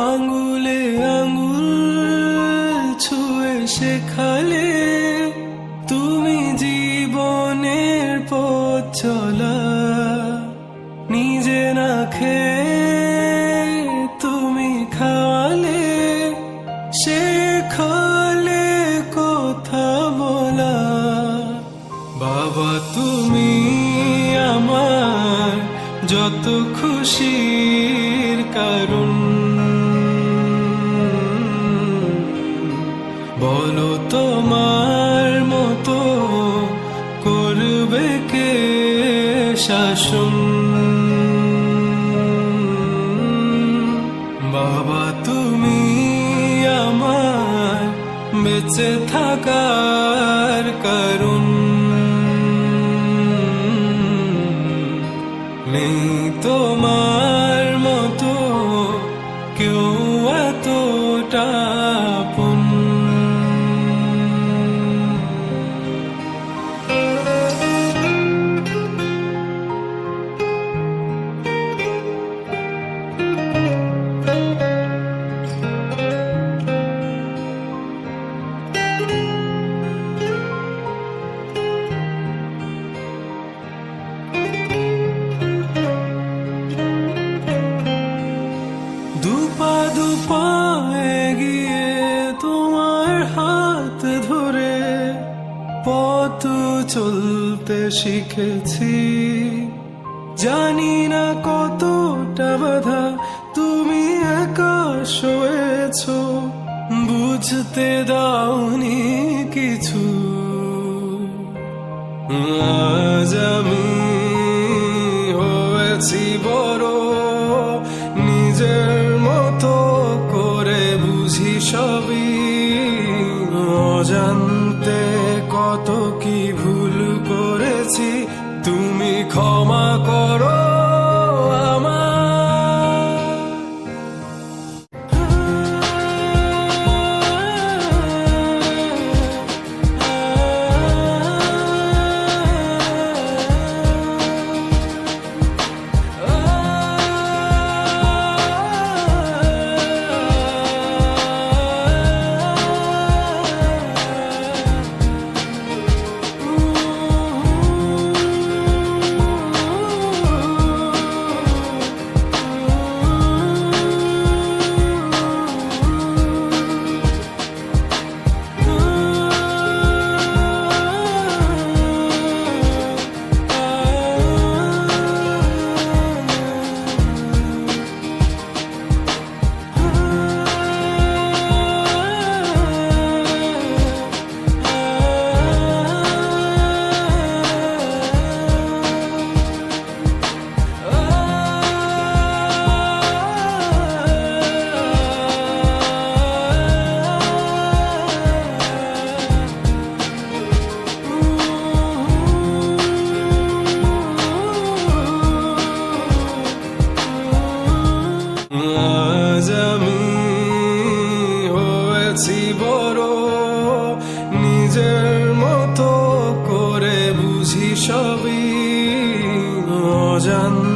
আঙ্গুলে আঙ্গুল ছুঁয়ে শেখালে তুমি জীবনের পথ চলা। নিজে না খেয়ে তুমি খাওয়ালে, শেখালে কথা বলা। বাবা তুমি আমার যত খুশির কারণ, বলো তোমার মতো করবে কে শাসন। বাবা তুমি আমার বেঁচে থাকার কারণ, নেই তোমার মতো কেউ এতটা আপন। দুপা দুপা এগিয়ে তোমার হাত ধরে পথ চলতে শিখেছি। জানি না কতটা বাধা তুমি একা সয়েছ, বুঝতে দাওনি কিছু। আজ আমি হয়েছি বড়, নিজের মতো করে বুঝি সবই। অজান্তে কত কি ভুল করেছি, তুমি ক্ষমা করো আজ আমি হয়েছি বড়, নিজের মতো করে বুঝি সবই। অজান্তে